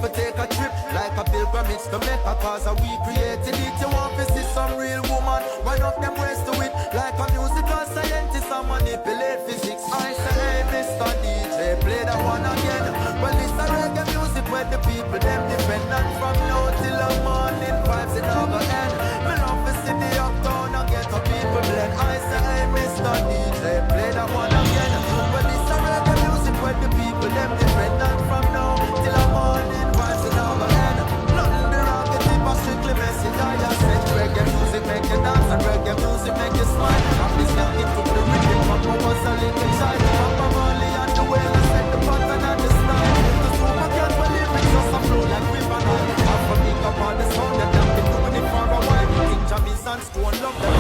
to take a trip like a pilgrimage to Mecca, cause we created it. You want to see some real woman, one of them ways to it, like a musical scientist and manipulate physics. I say, hey, Mr. DJ, play that one again. Well, it's a reggae music where the people them dependent from now till the morning vibes in our end. Me love to see the uptown and get the people blend. I say, hey, Mr. DJ, play that one again. Well, it's a reggae music where the people them dependent from now till the morning vibes in our end. Nothing the wrong, the tip of strictly message. I just said reggae music make you dance and reggae music make you smile. And this can get to the rhythm. Papa was a little child. Papa Marley and the way they set the pattern and the style. The super cat for lyrics just a flow like river Nile. And for me up on the sound that I've been doing it for a while. King Jammy's and Stone love them.